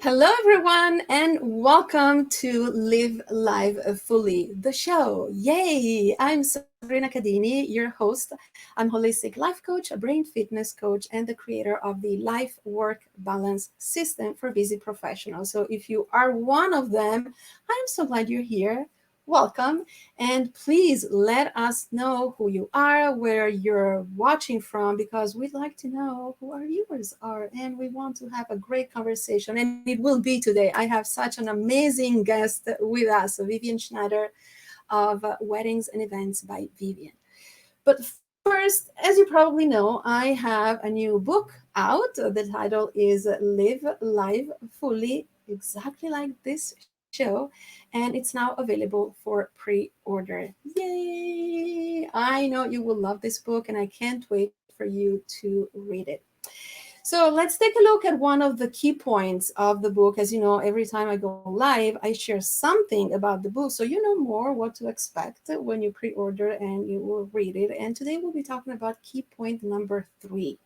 Hello, everyone, and welcome to Live Live Fully, the show. Yay! I'm Sabrina Cadini, your host. I'm holistic life coach, a brain fitness coach, and the creator of the life work balance system for busy professionals. So, if you are one of them, I'm so glad you're here. Welcome. And please let us know who you are, where you're watching from, because we'd like to know who our viewers are. And we want to have a great conversation. And it will be today. I have such an amazing guest with us, Vivian Schneider of Weddings and Events by Vivian. But first, as you probably know, I have a new book out. The title is Live Life Fully, exactly like this show, and it's now available for pre-order. Yay! I know you will love this book, and I can't wait for you to read it. So let's take a look at one of the key points of the book. As you know, every time I go live, I share something about the book, so you know more what to expect when you pre-order and you will read it. And today we'll be talking about key point number 3,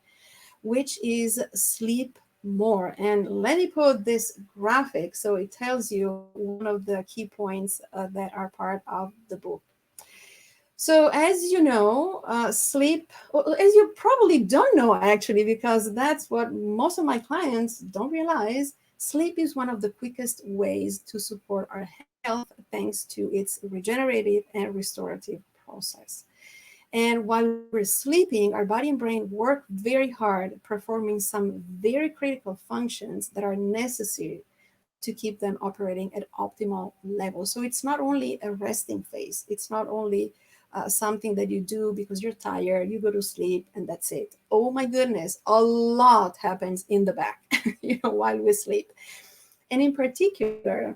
which is sleep more. And let me put this graphic so it tells you one of the key points that are part of the book. So, as you know, sleep, well, as you probably don't know actually, because that's what most of my clients don't realize, sleep is one of the quickest ways to support our health thanks to its regenerative and restorative process. And while we're sleeping, our body and brain work very hard performing some very critical functions that are necessary to keep them operating at optimal levels. So it's not only a resting phase, it's not only something that you do because you're tired, you go to sleep, and that's it. Oh my goodness, a lot happens in the back, while we sleep. And in particular,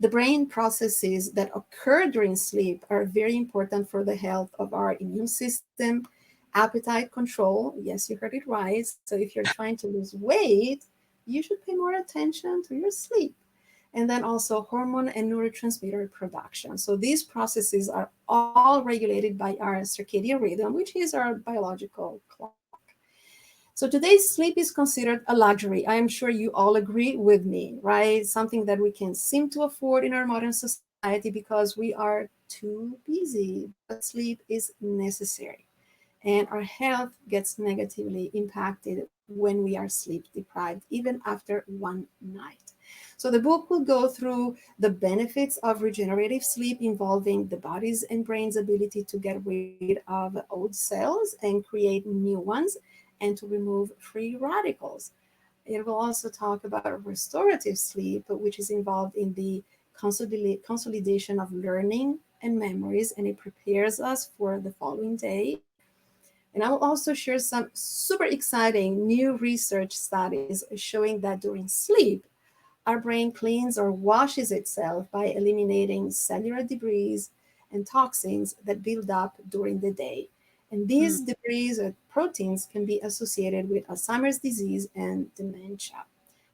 the brain processes that occur during sleep are very important for the health of our immune system, appetite control. Yes, you heard it right. So if you're trying to lose weight, you should pay more attention to your sleep. And then also hormone and neurotransmitter production. So these processes are all regulated by our circadian rhythm, which is our biological clock. So today's sleep is considered a luxury. I am sure you all agree with me, right? Something that we can seem to afford in our modern society because we are too busy, but sleep is necessary. And our health gets negatively impacted when we are sleep deprived, even after one night. So the book will go through the benefits of regenerative sleep involving the body's and brain's ability to get rid of old cells and create new ones and to remove free radicals. It will also talk about restorative sleep, which is involved in the consolidation of learning and memories, and it prepares us for the following day. And I will also share some super exciting new research studies showing that during sleep, our brain cleans or washes itself by eliminating cellular debris and toxins that build up during the day. And Mm. these debris or proteins can be associated with Alzheimer's disease and dementia.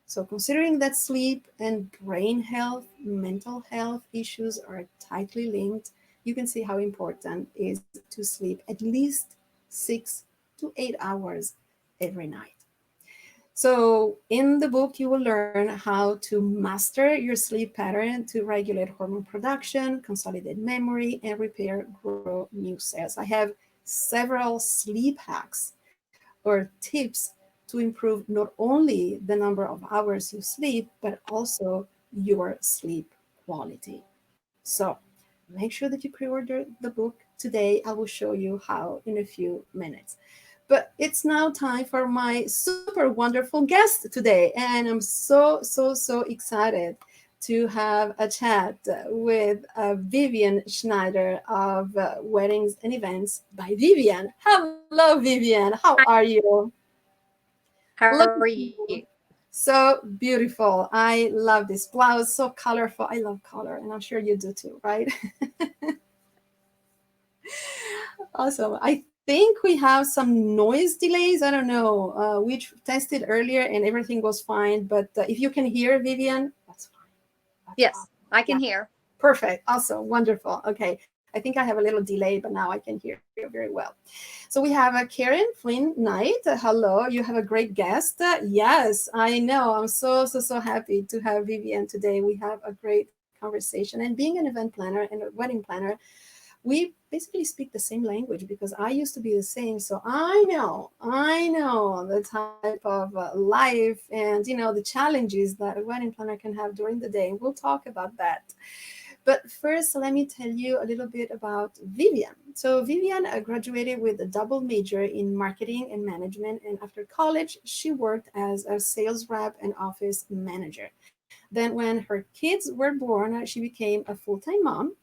So, considering that sleep and brain health, mental health issues are tightly linked, you can see how important it is to sleep at least 6 to 8 hours every night. So, in the book, you will learn how to master your sleep pattern to regulate hormone production, consolidate memory, and repair, grow new cells. I have several sleep hacks or tips to improve not only the number of hours you sleep, but also your sleep quality. So, make sure that you pre order the book today. I will show you how in a few minutes. But it's now time for my super wonderful guest today. And I'm so excited to have a chat with Vivian Schneider of Weddings and Events by Vivian. Hello, Vivian. How are Hi, you? how Look are at you? you. So beautiful. I love this blouse, so colorful. I love color, and I'm sure you do too, right? Awesome. I think we have some noise delays. I don't know. We tested earlier and everything was fine. But if you can hear Vivian, that's fine. That's Yes, awesome. I Yeah, can hear. perfect. Awesome. Wonderful. Okay. I think I have a little delay, but now I can hear you very well. So we have Karen Flynn Knight. Hello, you have a great guest. Yes, I know. I'm so happy to have Vivian today. We have a great conversation. And being an event planner and a wedding planner, we basically speak the same language because I used to be the same. So I know the type of life and the challenges that a wedding planner can have during the day. We'll talk about that. But first, let me tell you a little bit about Vivian. So Vivian graduated with a double major in marketing and management, and after college, she worked as a sales rep and office manager. Then, when her kids were born, she became a full-time mom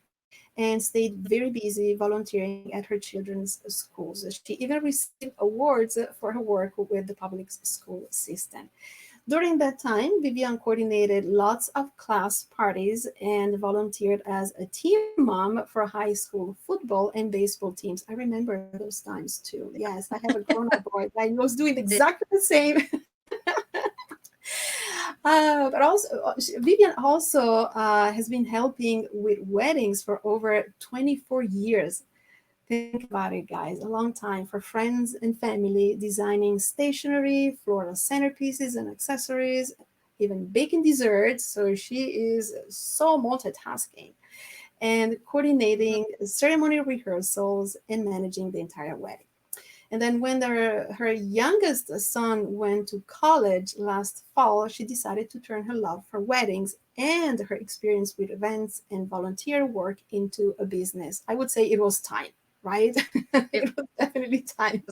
and stayed very busy volunteering at her children's schools. She even received awards for her work with the public school system. During that time, Vivian coordinated lots of class parties and volunteered as a team mom for high school football and baseball teams. I remember those times too. Yes, I have a grown up boy. I was doing exactly the same. But also, Vivian also has been helping with weddings for over 24 years. Think about it, guys. A long time for friends and family, designing stationery, floral centerpieces and accessories, even baking desserts. So she is so multitasking and coordinating ceremony rehearsals and managing the entire wedding. And then when her youngest son went to college last fall, she decided to turn her love for weddings and her experience with events and volunteer work into a business. I would say it was time, right? It was definitely time.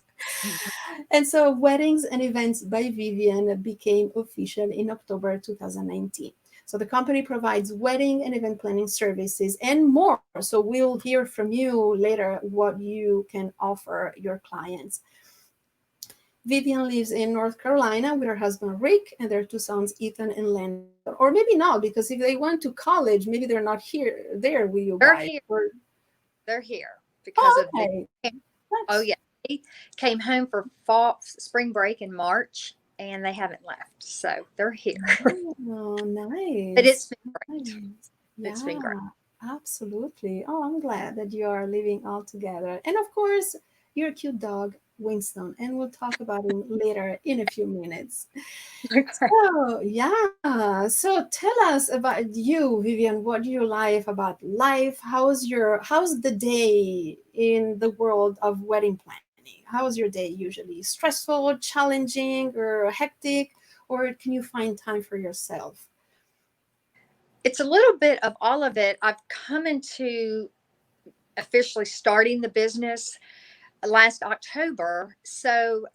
And so Weddings and Events by Vivian became official in October 2019. So the company provides wedding and event planning services and more. So we'll hear from you later what you can offer your clients. Vivian lives in North Carolina with her husband Rick and their two sons Ethan and Landon. Or maybe not, because if they went to college, maybe they're not there with you They're guys. here. Or, They're here because oh, of the. okay. Oh That's, yeah, they came home for fall spring break in March, and they haven't left, so they're here. oh, But nice. it's been great. Nice. It's been great. Yeah, absolutely. Oh, I'm glad that you are living all together. And of course, your cute dog, Winston, and we'll talk about him later in a few minutes. So, yeah. So tell us about you, Vivian. What do you like about life? How's the day in the world of wedding planning? How's your day usually? Stressful, challenging, or hectic? Or can you find time for yourself? It's a little bit of all of it. I've come into officially starting the business last October, so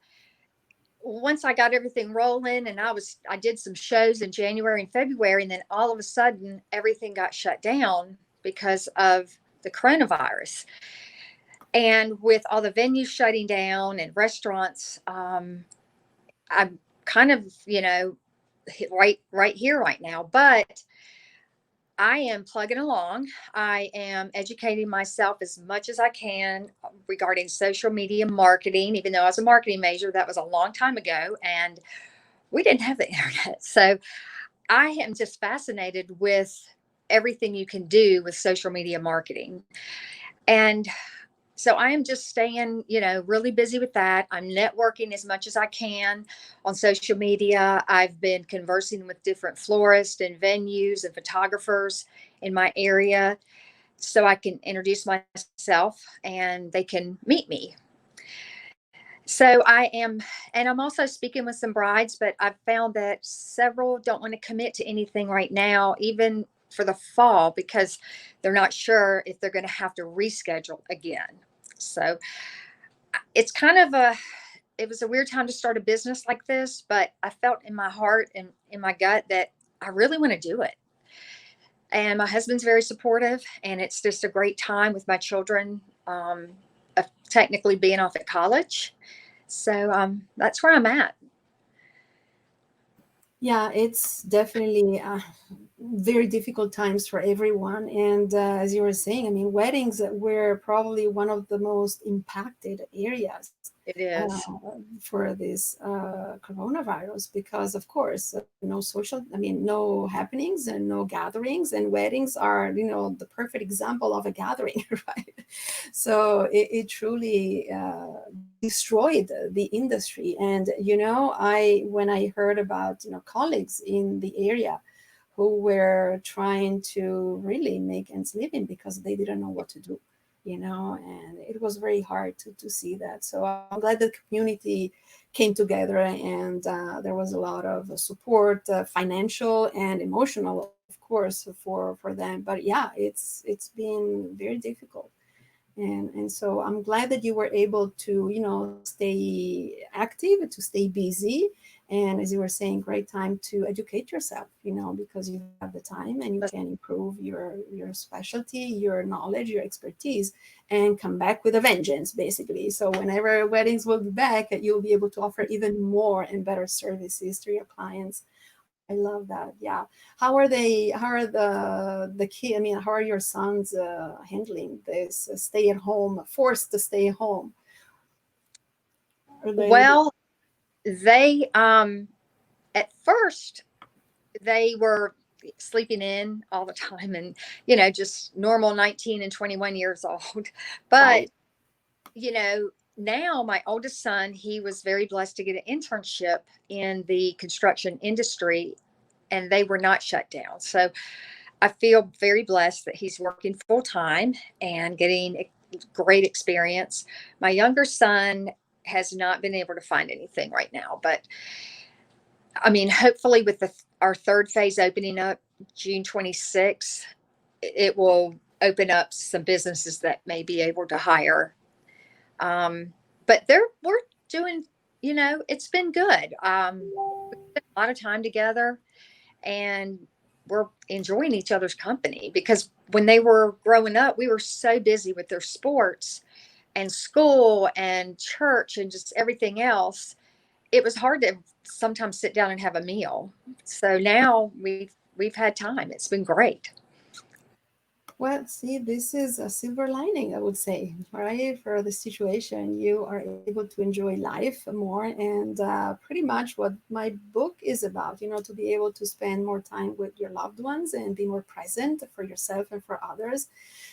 once I got everything rolling and I did some shows in January and February, and then all of a sudden everything got shut down because of the coronavirus. And with all the venues shutting down and restaurants, I'm kind of, right here right now. But I am plugging along. I am educating myself as much as I can regarding social media marketing, even though I was a marketing major, that was a long time ago. And we didn't have the internet. So I am just fascinated with everything you can do with social media marketing. And so I am just staying, really busy with that. I'm networking as much as I can on social media. I've been conversing with different florists and venues and photographers in my area so I can introduce myself and they can meet me. So I am, and I'm also speaking with some brides, but I've found that several don't want to commit to anything right now, even for the fall, because they're not sure if they're going to have to reschedule again. So it's kind of it was a weird time to start a business like this, but I felt in my heart and in my gut that I really want to do it. And my husband's very supportive, and it's just a great time with my children, of technically being off at college. So that's where I'm at. Yeah, it's definitely very difficult times for everyone. And as you were saying, I mean, weddings were probably one of the most impacted areas. It is. for this coronavirus, because of course no social, I mean, no happenings and no gatherings, and weddings are, the perfect example of a gathering, right? So it truly destroyed the industry. And I when I heard about colleagues in the area who were trying to really make ends living because they didn't know what to do, and it was very hard to see that. So I'm glad the community came together, and there was a lot of support, financial and emotional, of course, for them. But yeah, it's been very difficult. And so I'm glad that you were able to stay active, to stay busy, and as you were saying, great time to educate yourself, because you have the time and you can improve your specialty, your knowledge, your expertise, and come back with a vengeance, basically. So whenever weddings will be back, you'll be able to offer even more and better services to your clients. I love that. Yeah. How are they? How are the kid? I mean, how are your sons handling this stay at home, forced to stay home? Are they Well, they at first they were sleeping in all the time, and just normal 19 and 21 years old. But right? now my oldest son, he was very blessed to get an internship in the construction industry, and they were not shut down. So I feel very blessed that he's working full time and getting a great experience. My younger son has not been able to find anything right now, but I mean, hopefully with our third phase opening up June 26th, it will open up some businesses that may be able to hire. But we're doing, it's been good. We spent a lot of time together, and we're enjoying each other's company, because when they were growing up, we were so busy with their sports and school and church and just everything else. It was hard to sometimes sit down and have a meal. So now we've had time. It's been great. Well, see, this is a silver lining, I would say, right? For the situation, you are able to enjoy life more, and pretty much what my book is about, to be able to spend more time with your loved ones and be more present for yourself and for others.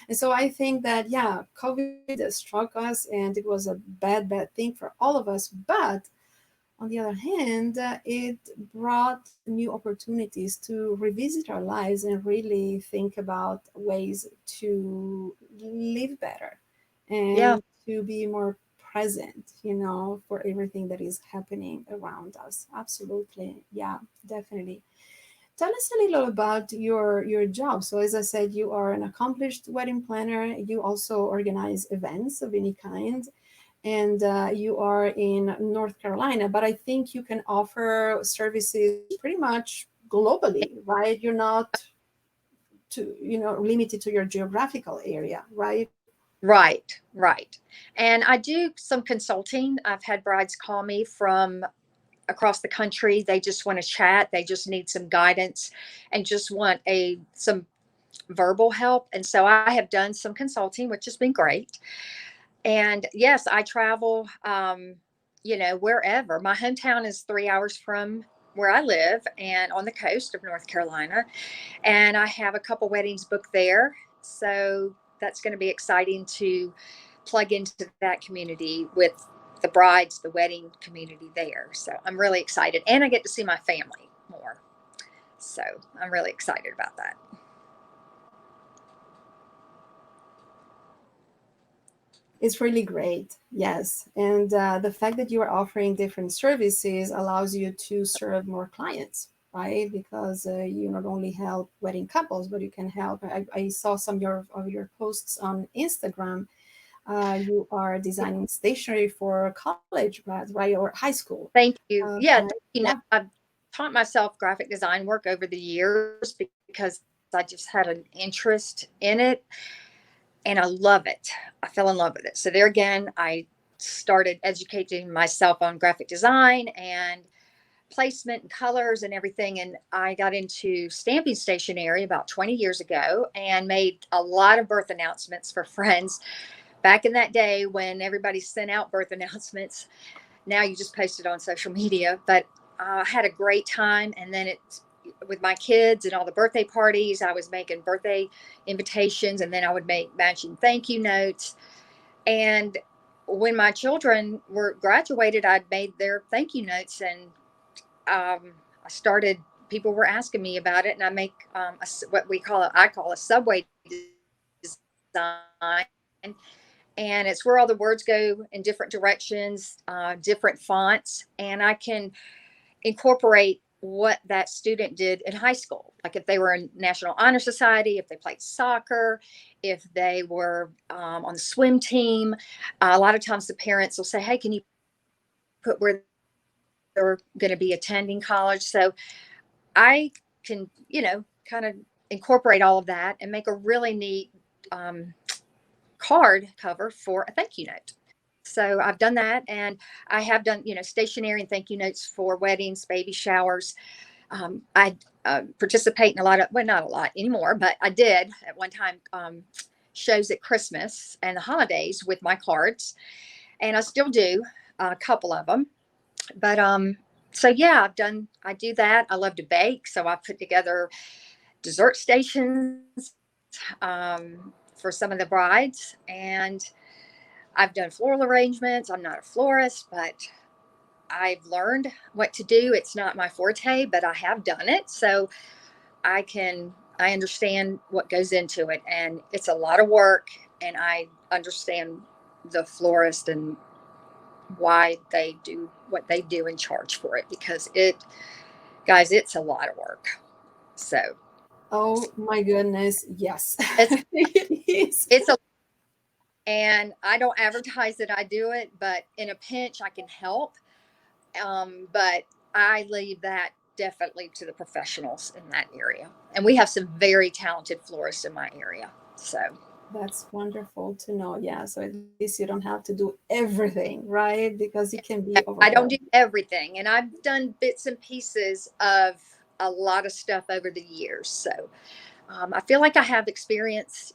And so I think that, yeah, COVID struck us, and it was a bad thing for all of us. But on the other hand, it brought new opportunities to revisit our lives and really think about ways to live better Yeah. and to be more present, for everything that is happening around us. Absolutely. Yeah, definitely. Tell us a little about your job. So, as I said, you are an accomplished wedding planner. You also organize events of any kind, and you are in North Carolina, but I think you can offer services pretty much globally, right? You're not limited to your geographical area, right? Right, right. And I do some consulting. I've had brides call me from across the country. They just want to chat. They just need some guidance and just want a some verbal help. And so I have done some consulting, which has been great. And yes, I travel, wherever. My hometown is 3 hours from where I live and on the coast of North Carolina. And I have a couple weddings booked there. So that's going to be exciting to plug into that community with the brides, the wedding community there. So I'm really excited. And I get to see my family more. So I'm really excited about that. It's really great, yes. And the fact that you are offering different services allows you to serve more clients, right? Because you not only help wedding couples, but you can help. I saw some of your posts on Instagram. You are designing stationery for college grads, right, or high school. Thank you. Yeah, Right? you know, Yeah. I've taught myself graphic design work over the years because I just had an interest in it and I love it. I fell in love with it. So there again, I started educating myself on graphic design and placement and colors and everything. And I got into stamping stationery about 20 years ago and made a lot of birth announcements for friends back in that day when everybody sent out birth announcements, now you just post it on social media. But I had a great time. And then with my kids and all the birthday parties, I was making birthday invitations, and then I would make matching thank you notes. And when my children were graduated, I'd made their thank you notes, and I started. People were asking me about it, and I make what I call a subway design, and it's where all the words go in different directions, different fonts, and I can incorporate what that student did in high school. Like if they were in National Honor Society, if they played soccer, if they were on the swim team. A lot of times the parents will say, hey, can you put where they're going to be attending college? So I can, kind of incorporate all of that and make a really neat card cover for a thank you note. So I've done that, and I have done, stationery and thank you notes for weddings, baby showers. I participate in a lot of, well, not a lot anymore, but I did at one time, shows at Christmas and the holidays with my cards, and I still do a couple of them. But so yeah, I do that. I love to bake, so I put together dessert stations for some of the brides, and I've done floral arrangements. I'm not a florist, but I've learned what to do. It's not my forte, but I have done it. So I understand what goes into it, and it's a lot of work, and I understand the florist and why they do what they do and charge for it, because guys, it's a lot of work. So Oh my goodness, yes. it's, It is. it's a, and I don't advertise that I do it, but in a pinch I can help. But I leave that definitely to the professionals in that area. And we have some very talented florists in my area. So That's wonderful to know. Yeah, so at least you don't have to do everything, right? Because it can be I don't do overwhelming. everything. And I've done bits and pieces of a lot of stuff over the years. So I feel like I have experience,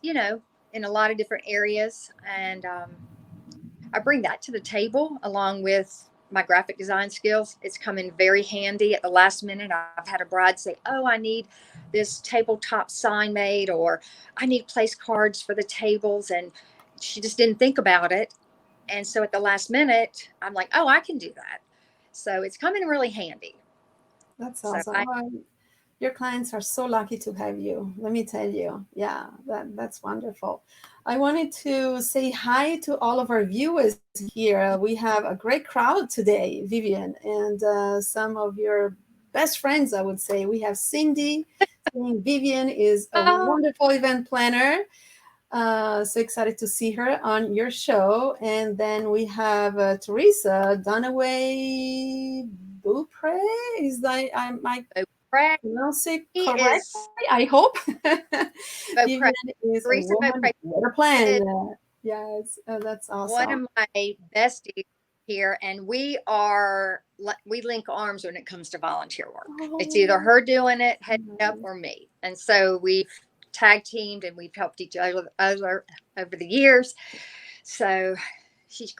in a lot of different areas. And I bring that to the table along with my graphic design skills. It's come in very handy at the last minute. I've had a bride say, oh, I need this tabletop sign made, or I need place cards for the tables. And she just didn't think about it. And so at the last minute, I'm like, oh, I can do that. So it's come in really handy. That's So awesome. Oh, your clients are so lucky to have you. Let me tell you. Yeah, that's wonderful. I wanted to say hi to all of our viewers here. We have a great crowd today, Vivian, and some of your best friends, I would say. We have Cindy saying Vivian is a oh, wonderful event planner. So excited to see her on your show. And then we have Teresa Dunaway Beaupre. Is that I Beaupre pronounce it correctly? is I hope. Beaupre. Vivian is a Teresa woman Beaupre with a plan. is Yes, that's one awesome. of my besties here, and we link arms when it comes to volunteer work. It's either Oh, her doing it, heading up, nice. or me. And so we've tag teamed and we've helped each other over the years. So she's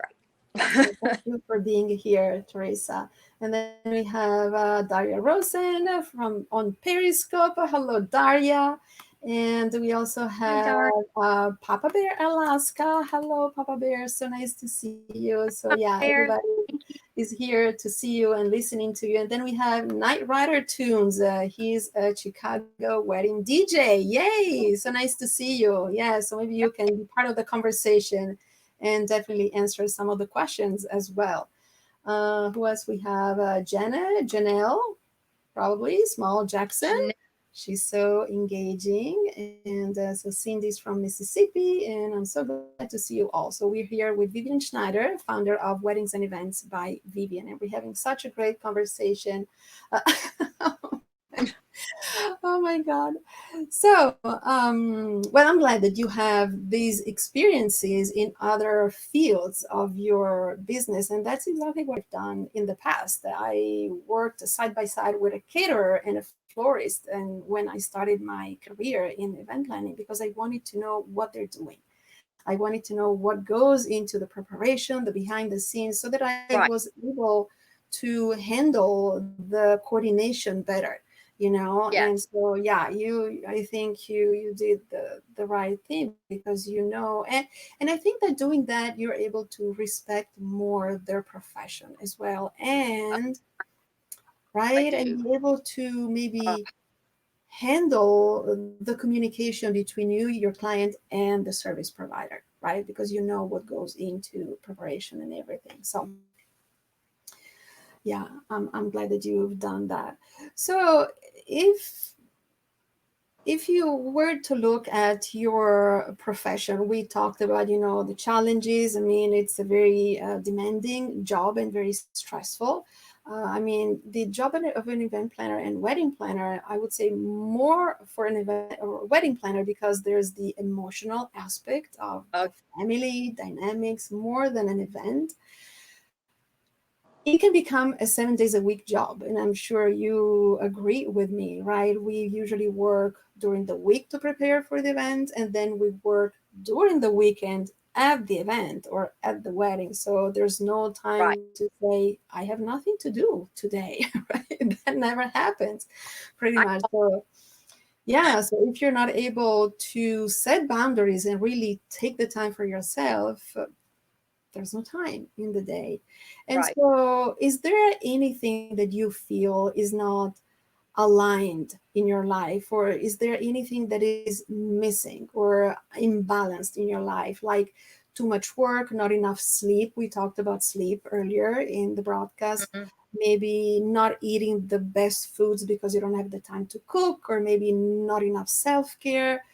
Well, great. thank you for being here, Teresa. And then we have Daria Rosen from on Periscope. Hello, Daria. And we also Hi, have Dar. Papa Bear Alaska. Hello, Papa Bear. So nice to see you. So yeah, everybody There. is here to see you and listening to you. And then we have Night Rider Tunes. He's a Chicago wedding DJ. Yay! So nice to see you. Yeah, so maybe you can be part of the conversation and definitely answer some of the questions as well. Who else we have? Janelle, probably, Small Jackson. She's so engaging. And so Cindy's from Mississippi. And I'm so glad to see you all. So we're here with Vivian Schneider, founder of Weddings and Events by Vivian. And we're having such a great conversation. Uh, oh my God. So, well, I'm glad that you have these experiences in other fields of your business. And that's exactly what I've done in the past. I worked side by side with a caterer and a florist. And when I started my career in event planning, because I wanted to know what they're doing. I wanted to know what goes into the preparation, the behind the scenes, so that I Right. was able to handle the coordination better, And Yes. so, yeah, I think you did the right thing, because and I think that doing that, you're able to respect more their profession as well, and I right, and do. be able to Uh, maybe handle the communication between you, your client, and the service provider, right? Because you know what goes into preparation and everything. So yeah, I'm glad that you've done that. So if if you were to look at your profession, we talked about, the challenges. I mean, it's a very demanding job and very stressful. I mean, the job of an event planner and wedding planner, I would say more for an event or wedding planner, because there's the emotional aspect of uh, the family dynamics more than an event. It can become a 7 days a week job. And I'm sure you agree with me, right? We usually work during the week to prepare for the event, and then we work during the weekend at the event or at the wedding. So there's no right. time to say, I have nothing to do today, right? That never happens, pretty I, much. So, yeah, so if you're not able to set boundaries and really take the time for yourself, there's no time in the day. And right. so, is there anything that you feel is not aligned in your life, or is there anything that is missing or imbalanced in your life, like too much work, not enough sleep? We talked about sleep earlier in the broadcast. Mhm. Maybe not eating the best foods because you don't have the time to cook, or maybe not enough self-care,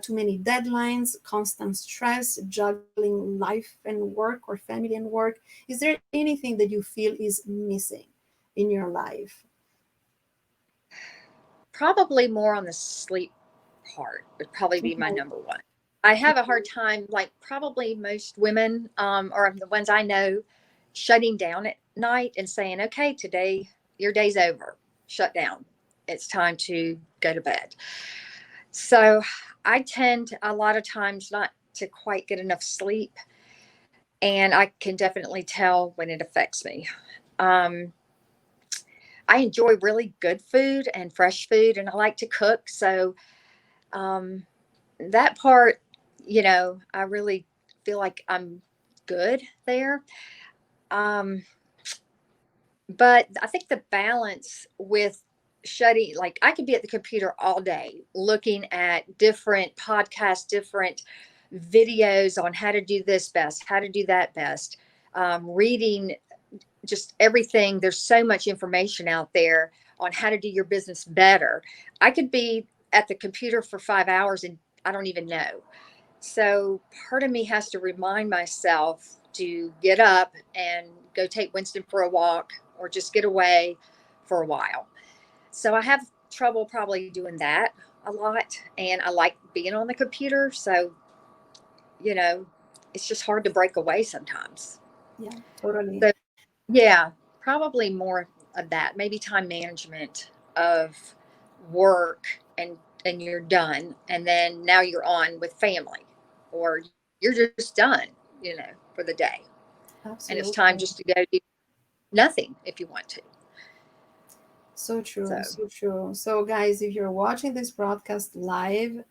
too many deadlines, constant stress, juggling life and work, or family and work. Is there anything that you feel is missing in your life? Probably more on the sleep part would probably be my Okay. number one. I have a hard time, like probably most women, or the ones I know, shutting down at night and saying, okay, today your day's over, shut down. It's time to go to bed. So I tend a lot of times not to quite get enough sleep. And I can definitely tell when it affects me. Um, I enjoy really good food and fresh food, and I like to cook. So um, that part, I really feel like I'm good there. Um, but I think the balance with shutting, like, I could be at the computer all day looking at different podcasts, different videos on how to do this best, how to do that best, reading just everything. There's so much information out there on how to do your business better. I could be at the computer for 5 hours and I don't even know. So part of me has to remind myself to get up and go take Winston for a walk or just get away for a while. So I have trouble probably doing that a lot. And I like being on the computer. So, you know, it's just hard to break away sometimes. Yeah, totally. So, yeah, probably more of that, maybe time management of work and you're done and then now you're on with family or you're just done, for the day. And it's time Absolutely. just to go do nothing if you want to. So So, true, so true. So, guys, if you're watching this broadcast live,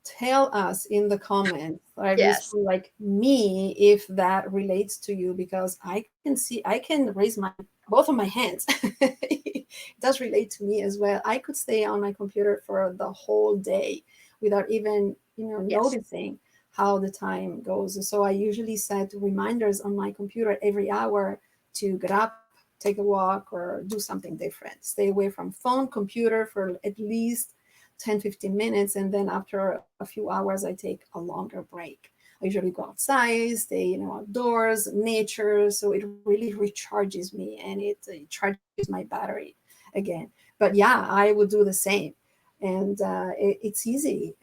tell us in the comments, right? yes. Respond like me if that relates to you, because I can raise my both of my hands. It does relate to me as well. I could stay on my computer for the whole day without even, Yes. noticing how the time goes. So I usually set reminders on my computer every hour to get up, take a walk, or do something different. Stay away from phone, computer for at least 10-15 minutes, and then after a few hours I take a longer break. I usually go outside, stay outdoors, nature, so it really recharges me, and it charges my battery again. But yeah, I would do the same. And it's easy,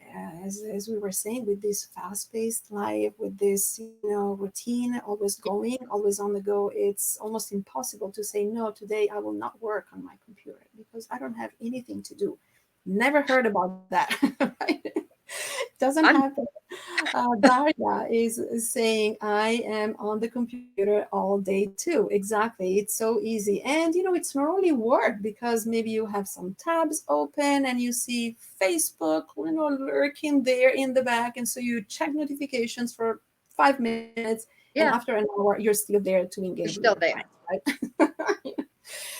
as we were saying, with this fast-paced life, with this routine, always going, always on the go. It's almost impossible to say, no, today I will not work on my computer because I don't have anything to do. Never heard about that. Right? Doesn't I'm happen. Daria is saying, I am on the computer all day too. Exactly. It's so easy. And, it's not only work because maybe you have some tabs open and you see Facebook, lurking there in the back. And so you check notifications for 5 minutes. And Yeah, after an hour, you're still there to engage you're with your still there. clients, right?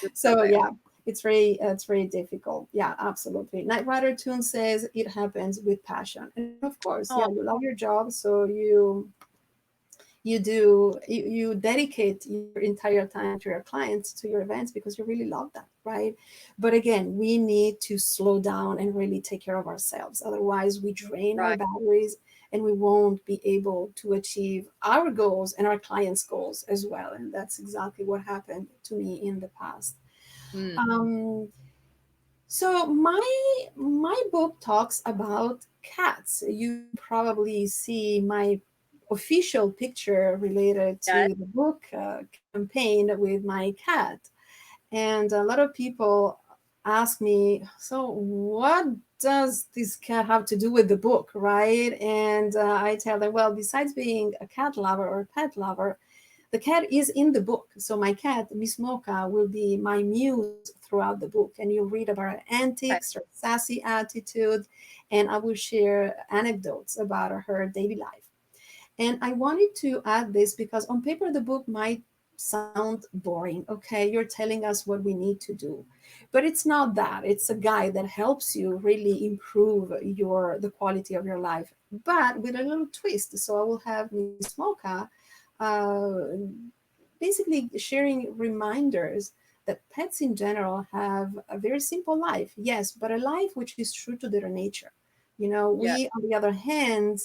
You're still So there. yeah, it's very difficult. Yeah, absolutely. Night Rider Tune says it happens with passion, and of course, yeah, Oh, you love your job, so you dedicate your entire time to your clients, to your events, because you really love that, right? But again, we need to slow down and really take care of ourselves. Otherwise, we drain our right. batteries and we won't be able to achieve our goals and our clients' goals as well. And that's exactly what happened to me in the past. Mm, Um, so my book talks about cats. You probably see my official picture related yeah, to the book campaign with my cat. And a lot of people ask me, so what does this cat have to do with the book, right? And I tell them, well, besides being a cat lover or a pet lover, the cat is in the book. So my cat, Miss Mocha, will be my muse throughout the book. And you'll read about her right. antics, her sassy attitude, and I will share anecdotes about her daily life. And I wanted to add this because on paper, the book might sound boring. Okay, you're telling us what we need to do. But it's not that. It's a guide that helps you really improve the quality of your life, but with a little twist. So I will have Miss Mocha uh, basically sharing reminders that pets in general have a very simple life, yes, but a life which is true to their nature. Yeah, We, on the other hand,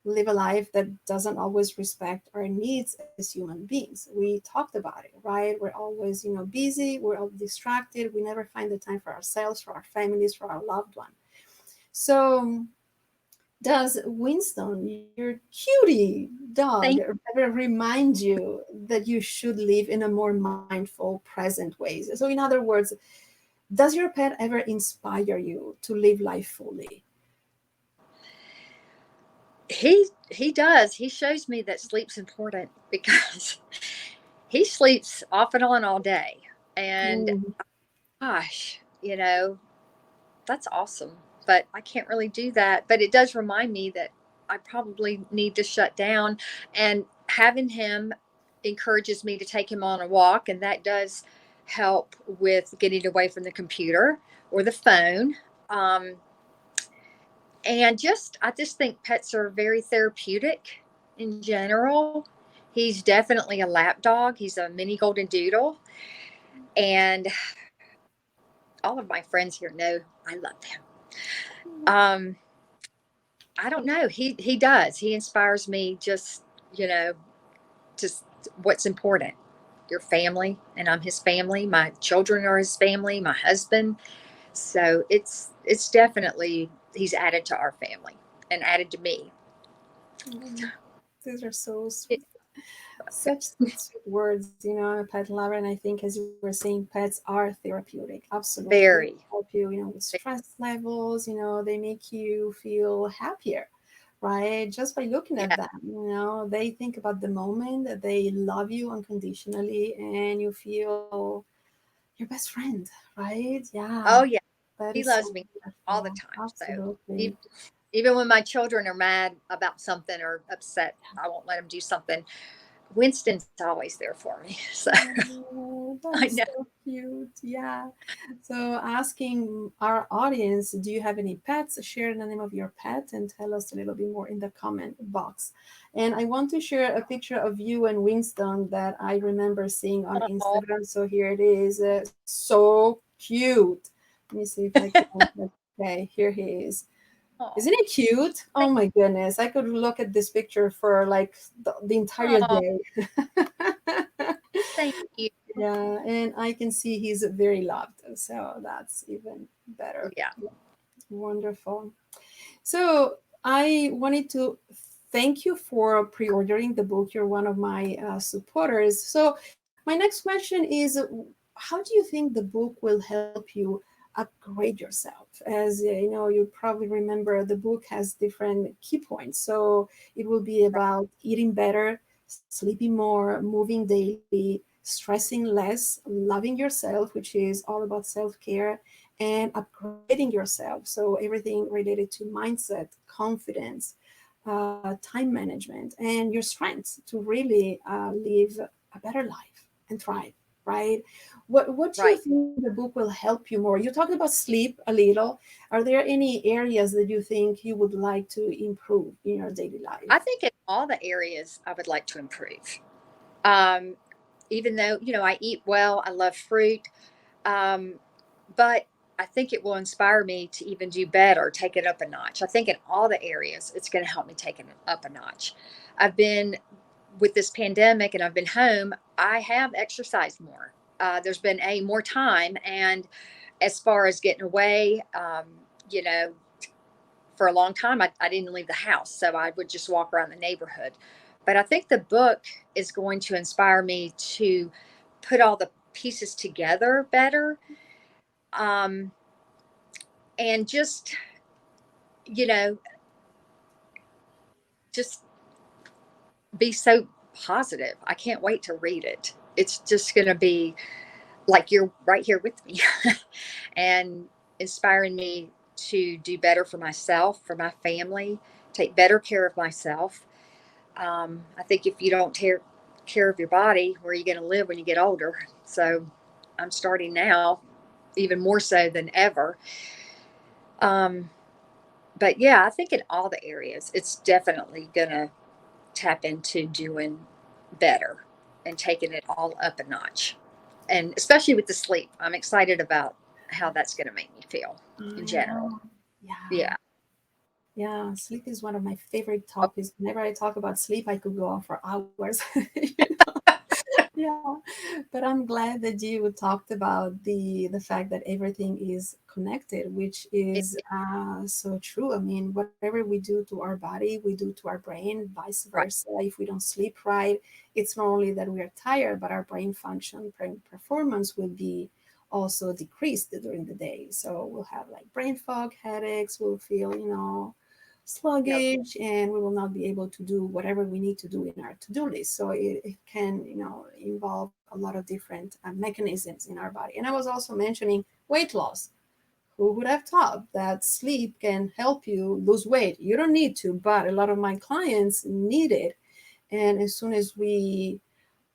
live a life that doesn't always respect our needs as human beings. We talked about it, right? We're always, busy, we're all distracted, we never find the time for ourselves, for our families, for our loved one. So, does Winston, your cutie dog, thank ever remind you that you should live in a more mindful, present ways? So, in other words, does your pet ever inspire you to live life fully? he does. He shows me that sleep's important because he sleeps off and on all day. And Mm, gosh, that's awesome. But I can't really do that. But it does remind me that I probably need to shut down. And having him encourages me to take him on a walk. And that does help with getting away from the computer or the phone. Um, and I just think pets are very therapeutic in general. He's definitely a lap dog. He's a mini golden doodle. And all of my friends here know I love him. Um, I don't know. He does. He inspires me you know, just what's important. Your family, and I'm his family. My children are his family, my husband. So it's definitely he's added to our family and added to me. mm, these are so It, sweet. Such sweet, sweet words. I'm a pet lover, and I think, as you were saying, pets are therapeutic. Absolutely, they very. help you, with stress levels. They make you feel happier, right? Just by looking at Yeah. them. They think about the moment that they love you unconditionally, and you feel your best friend, right? Yeah, Oh yeah. that He is so loves me all the wonderful. time. So Absolutely. e- even when my children are mad about something or upset, I won't let them do something. Winston's always there for me. So Oh, that I is know. so cute. Yeah. So, asking our audience, do you have any pets? Share the name of your pet and tell us a little bit more in the comment box. And I want to share a picture of you and Winston that I remember seeing on Oh, Instagram. So, here it is. So cute. Let me see if I can. Okay, here he is. Isn't oh, it cute? Oh thank, my goodness. I could look at this picture for like the entire oh, day. thank you. Yeah, and I can see he's very loved, so that's even better. Yeah. Wonderful. So I wanted to thank you for pre-ordering the book. You're one of my supporters. So my next question is, how do you think the book will help you upgrade yourself. As you know, you probably remember the book has different key points. So it will be about eating better, sleeping more, moving daily, stressing less, loving yourself, which is all about self-care, and upgrading yourself. So everything related to mindset, confidence, time management, and your strengths to really live a better life and thrive, right? What do you Right. think the book will help you more? You talked about sleep a little. Are there any areas that you think you would like to improve in your daily life? I think in all the areas I would like to improve. Um, Even though, I eat well, I love fruit. Um, but I think it will inspire me to even do better, take it up a notch. I think in all the areas, it's going to help me take it up a notch. I've been with this pandemic and I've been home, I have exercised more. There's been more time. And as far as getting away, you know, for a long time, I didn't leave the house. So I would just walk around the neighborhood. But I think the book is going to inspire me to put all the pieces together better. Um, and you know, just be so positive. I can't wait to read it. It's just going to be like you're right here with me and inspiring me to do better for myself, for my family, take better care of myself. I think if you don't take care of your body, where are you going to live when you get older? So I'm starting now, even more so than ever. Um, but yeah, I think in all the areas, it's definitely going to tap into doing better and taking it all up a notch. And especially with the sleep, I'm excited about how that's going to make me feel in I general. know. Yeah. Yeah. Yeah, sleep is one of my favorite Oh, topics. Whenever I talk about sleep, I could go on for hours. Yeah, but I'm glad that you talked about the fact that everything is connected, which it, is so true. I mean, whatever we do to our body, we do to our brain, vice right. versa. If we don't sleep right, it's not only that we are tired, but our brain function, brain performance will be also decreased during the day. So we'll have like brain fog, headaches, we'll feel, Yep. sluggish, and we will not be able to do whatever we need to do in our to-do list. So it can involve a lot of different mechanisms in our body. And I was also mentioning weight loss. Who would have thought that sleep can help you lose weight? You don't need to, but a lot of my clients need it. And as soon as we're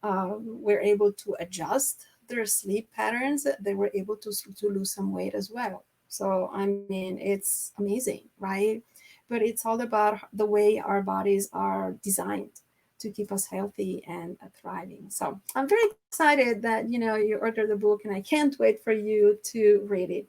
able to adjust their sleep patterns, they were able to lose some weight as well. So, I mean, it's amazing, right? But it's all about the way our bodies are designed to keep us healthy and thriving. So I'm very excited that you ordered the book, and I can't wait for you to read it.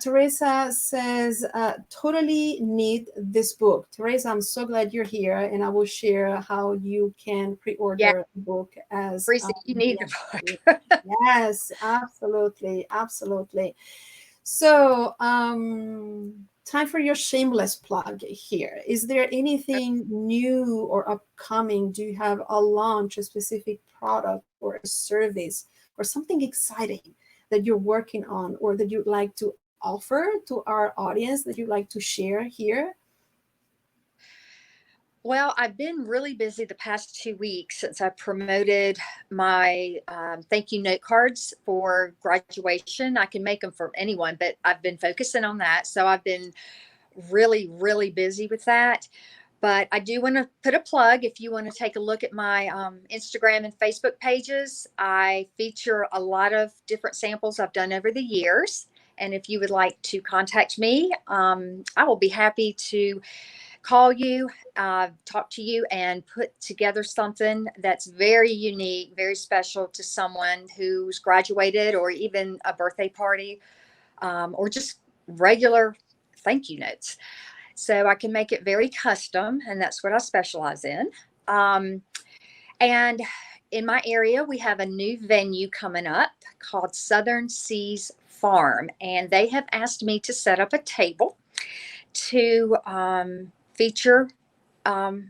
Teresa says, totally need this book. Teresa, I'm so glad you're here, and I will share how you can pre Yeah. order the book as Teresa, you need the the. book. Yes, absolutely. Absolutely. So, time for your shameless plug here. Is there anything new or upcoming? Do you have a launch, a specific product or a service or something exciting that you're working on or that you'd like to offer to our audience that you'd like to share here? Well, I've been really busy the past 2 weeks since I promoted my thank you note cards for graduation. I can make them for anyone, but I've been focusing on that. So I've been really, really busy with that. But I do want to put a plug. If you want to take a look at my Instagram and Facebook pages, I feature a lot of different samples I've done over the years. And if you would like to contact me, I will be happy to call you, talk to you, and put together something that's very unique, very special to someone who's graduated or even a birthday party, or just regular thank you notes. So I can make it very custom, and that's what I specialize in. Um, and in my area, we have a new venue coming up called Southern Seas Farm, and they have asked me to set up a table to feature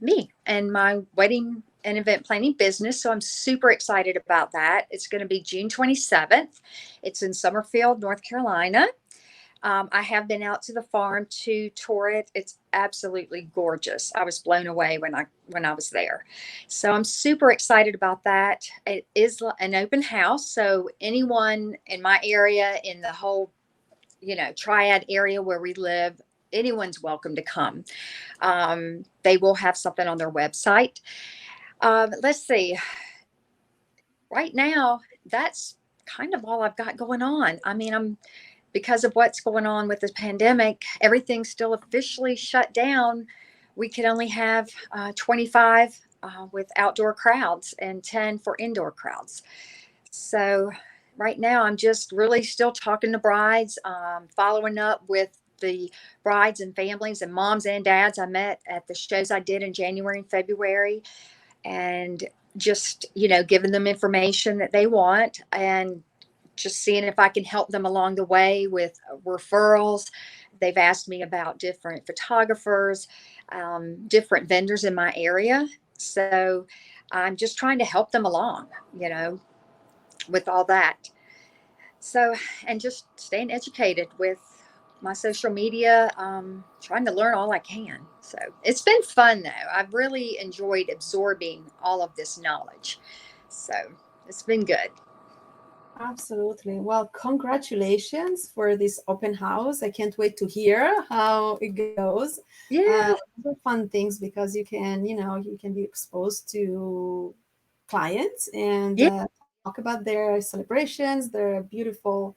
me and my wedding an event planning business. So I'm super excited about that. It's going to be June 27th. It's in Summerfield, North Carolina. I have been out to the farm to tour it. It's absolutely gorgeous. I was blown away when I was there. So I'm super excited about that. It is an open house, so anyone in my area, in the whole triad area where we live, anyone's welcome to come. They will have something on their website. Let's see. Right now, that's kind of all I've got going on. I mean, because of what's going on with the pandemic, everything's still officially shut down. We can only have 25 with outdoor crowds and 10 for indoor crowds. So right now, I'm just really still talking to brides, following up with the brides and families and moms and dads I met at the shows I did in January and February, and just, giving them information that they want, and just seeing if I can help them along the way with referrals. They've asked me about different photographers, different vendors in my area. So I'm just trying to help them along, with all that. So, and just staying educated with my social media, trying to learn all I can. So it's been fun though. I've really enjoyed absorbing all of this knowledge. So it's been good. Absolutely. Well, congratulations for this open house. I can't wait to hear how it goes. Yeah. Those are fun things because you can be exposed to clients and Yeah. talk about their celebrations, their beautiful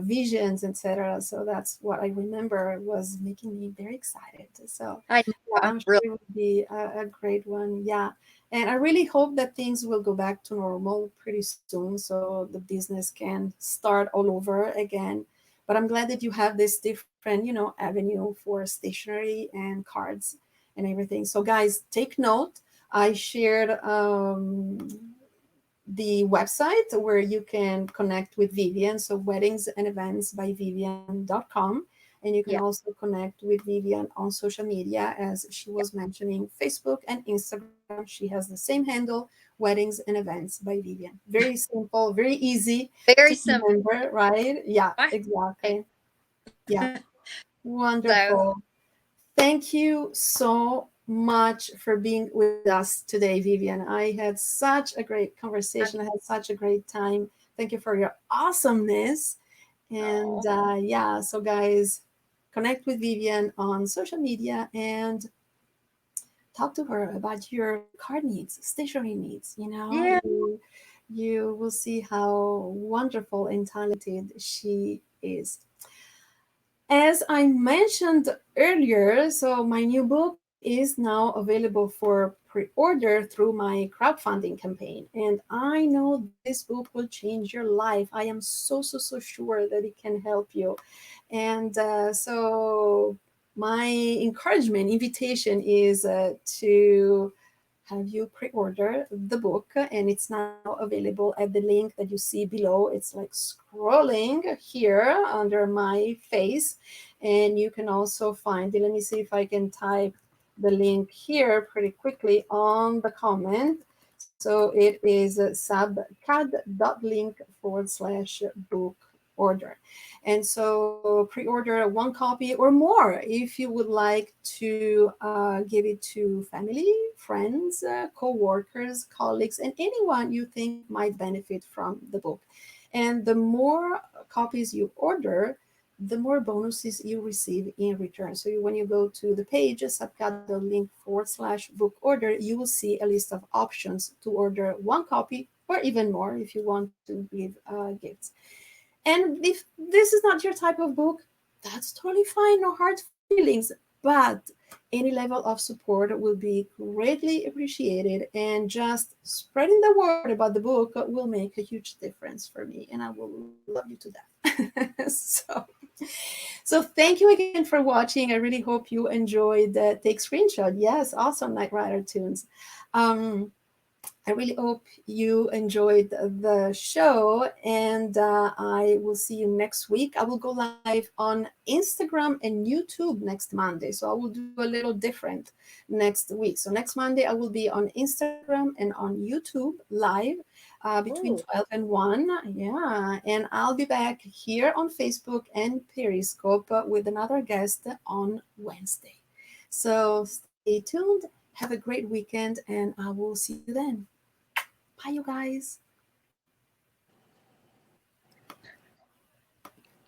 visions, etc. So that's what I remember was making me very excited. So I know. yeah, I'm I'm sure really, it would be a great one. Yeah. And I really hope that things will go back to normal pretty soon so the business can start all over again. But I'm glad that you have this different, avenue for stationery and cards and everything. So, guys, take note. I shared the website where you can connect with Vivian. So, weddings and events by Vivian.com. And you can yeah. also connect with Vivian on social media, as she was mentioning Facebook and Instagram. She has the same handle, Weddings and Events by Vivian. Very simple, very easy Very to simple. remember, right? Yeah, I exactly. Yeah, so wonderful. Thank you so much for being with us today, Vivian. I had such a great I, conversation. I had such a great time. Thank you for your awesomeness. And oh, yeah, so guys, connect with Vivian on social media and talk to her about your card needs, stationery needs. yeah. You will see how wonderful and talented she is. As I mentioned earlier, so my new book is now available for pre-order through my crowdfunding campaign, and I know this book will change your life. I am so sure that it can help you. And so my encouragement, invitation is to have you pre-order the book, and it's now available at the link that you see below. It's like scrolling here under my face, and you can also find it. Let me see if I can type the link here pretty quickly on the comment. So it is sabcad.link/book order. And so pre-order one copy or more if you would like to give it to family, friends, co-workers, colleagues, and anyone you think might benefit from the book. And the more copies you order, the more bonuses you receive in return. So when you go to the page, subcat.link/book order, you will see a list of options to order one copy or even more if you want to give gifts. And if this is not your type of book, that's totally fine, no hard feelings. But any level of support will be greatly appreciated. And just spreading the word about the book will make a huge difference for me. And I will love you to death. So thank you again for watching. I really hope you enjoyed Take Screenshot. Yes, awesome Night Rider tunes. Um, I really hope you enjoyed the show, and I will see you next week. I will go live on Instagram and YouTube next Monday, so I will do a little different next week. So next Monday, I will be on Instagram and on YouTube live between Ooh. 12 and 1. Yeah, and I'll be back here on Facebook and Periscope with another guest on Wednesday. So stay tuned. Have a great weekend, and I will see you then. Bye, you guys.